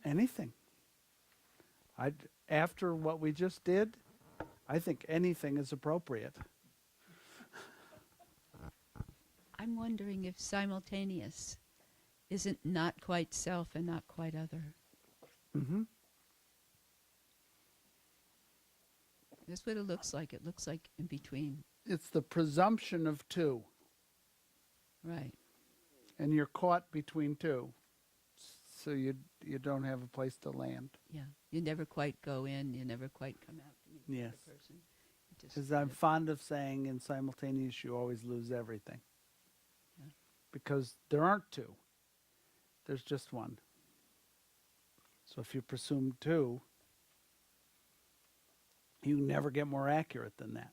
Anything. After what we just did, I think anything is appropriate. I'm wondering if simultaneous isn't not quite self and not quite other. Mm-hmm. That's what it looks like. It looks like in between. It's the presumption of two, Right. and you're caught between two, so you don't have a place to land. Yeah. You never quite go in. You never quite come out to meet the Yes. other person. You just As I'm live. fond of saying, in simultaneous, you always lose everything. Yeah. Because there aren't two. There's just one. So if you presume two, you never get more accurate than that.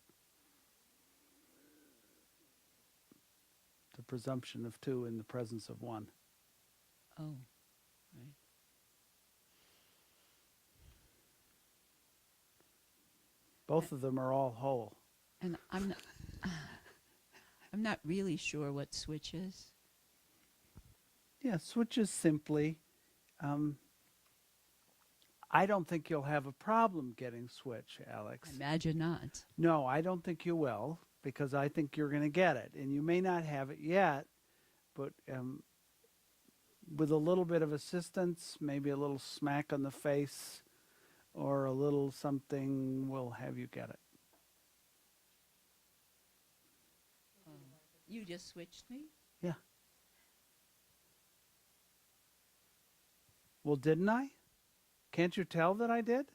The presumption of two in the presence of one. Oh, right. Both of them are all whole. And I'm not, I'm not really sure what switch is. Yeah, switch is simply, I don't think you'll have a problem getting switch, Alex. Imagine not. No, I don't think you will, because I think you're going to get it. And you may not have it yet, but with a little bit of assistance, maybe a little smack on the face, or a little something will have you get it. You just switched me? Yeah. Well, didn't I? Can't you tell that I did?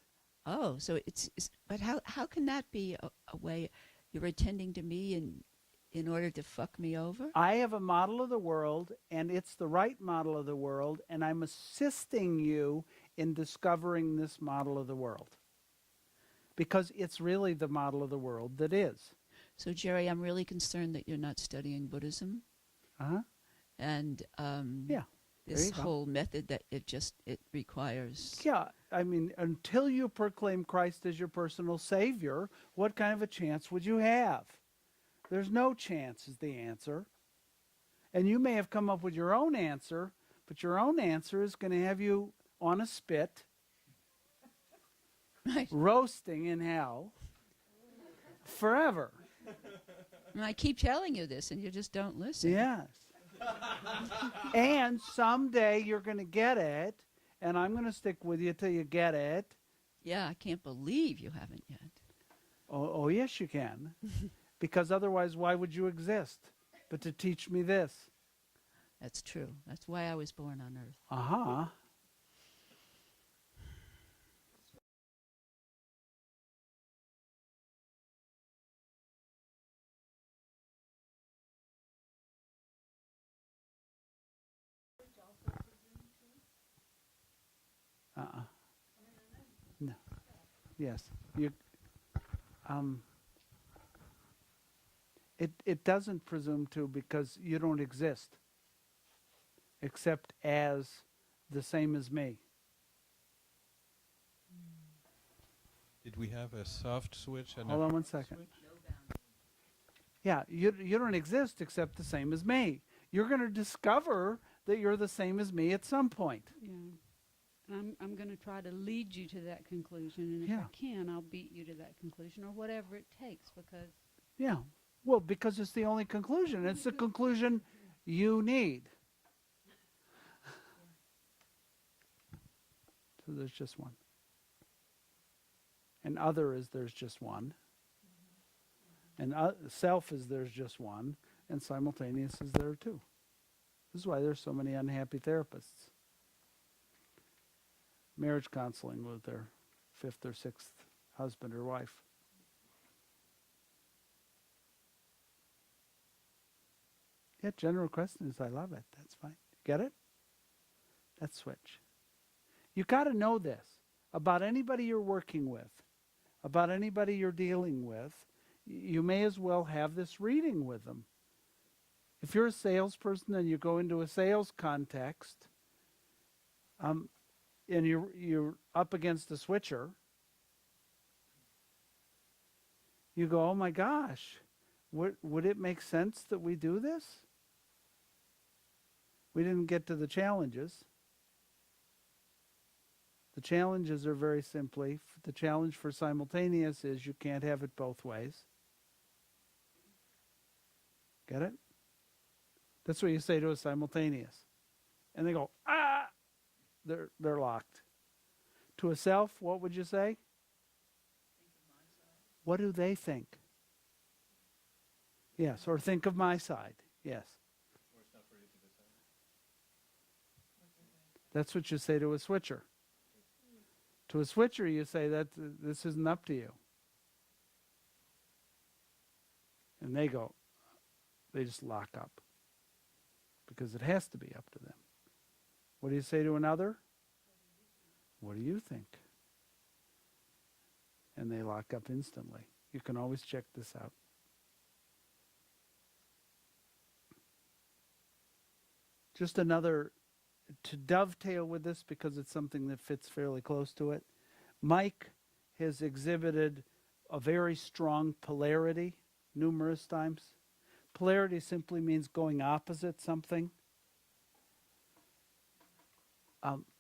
Oh, so it's but how can that be a way you're attending to me in order to fuck me over? I have a model of the world, and it's the right model of the world, and I'm assisting you in discovering this model of the world. Because it's really the model of the world that is. So Jerry, I'm really concerned that you're not studying Buddhism. Uh-huh. And Yeah. this you go. whole method that it requires. Yeah, I mean, until you proclaim Christ as your personal Savior, what kind of a chance would you have? There's no chance is the answer. And you may have come up with your own answer, but your own answer is going to have you on a spit, Right. roasting in hell forever. And I keep telling you this, and you just don't listen. Yes. And someday you're going to get it, and I'm going to stick with you till you get it. Yeah, I can't believe you haven't yet. Oh yes, you can. Because otherwise, why would you exist? But to teach me this. That's true. That's why I was born on Earth. Uh-huh. Uh-uh. No. Yes. It doesn't presume to because you don't exist. Except as the same as me. Did we have a soft switch and Hold a on one hard second. switch? Yeah, you don't exist except the same as me. You're going to discover that you're the same as me at some point. Yeah. And I'm going to try to lead you to that conclusion, and if Yeah. I can, I'll beat you to that conclusion, or whatever it takes, because Yeah. Well, because it's the only conclusion. It's the conclusion you need. So there's just one. And other is there's just one. And self is there's just one. And simultaneous is there too. This is why there's so many unhappy therapists. Marriage counseling with their fifth or sixth husband or wife. Yeah, general question is I love it. That's fine. Get it? That's switch. You got to know this about anybody you're working with, about anybody you're dealing with. You may as well have this reading with them. If you're a salesperson and you go into a sales context, and you're up against a switcher, you go, oh my gosh, would it make sense that we do this? We didn't get to the challenges. The challenges are very simply, the challenge for simultaneous is you can't have it both ways. Get it? That's what you say to a simultaneous. And they go, ah! They're locked. To a self, what would you say? What do they think? Yes, or think of my side. Yes. That's what you say to a switcher. To a switcher, you say that this isn't up to you. And they go, they just lock up because it has to be up to them. What do you say to another? What do you think? And they lock up instantly. You can always check this out. Just another, to dovetail with this because it's something that fits fairly close to it. Mike has exhibited a very strong polarity numerous times. Polarity simply means going opposite something.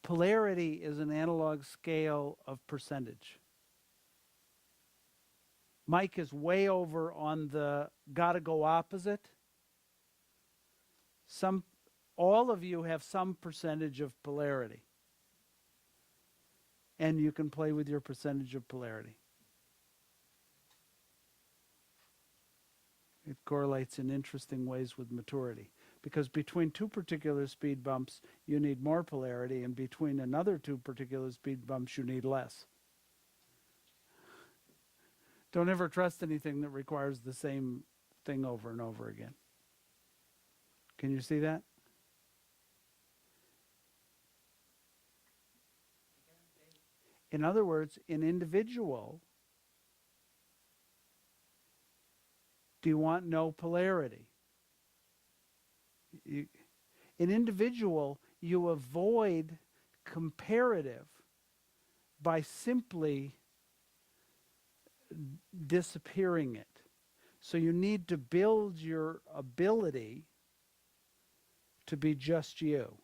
Polarity is an analog scale of percentage. Mike is way over on the gotta go opposite. All of you have some percentage of polarity. And you can play with your percentage of polarity. It correlates in interesting ways with maturity. Because between two particular speed bumps, you need more polarity, and between another two particular speed bumps, you need less. Don't ever trust anything that requires the same thing over and over again. Can you see that? In other words, in individual, do you want no polarity? In individual, you avoid comparative by simply disappearing it. So you need to build your ability to be just you.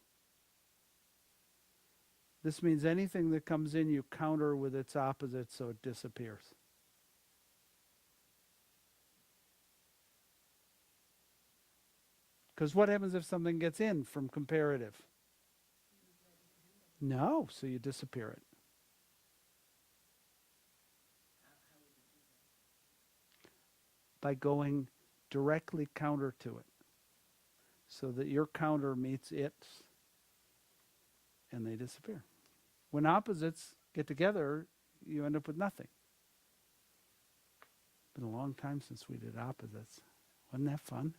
This means anything that comes in, you counter with its opposite so it disappears. Because what happens if something gets in from comparative? No, so you disappear it. By going directly counter to it. So that your counter meets its, and they disappear. When opposites get together, you end up with nothing. It's been a long time since we did opposites. Wasn't that fun?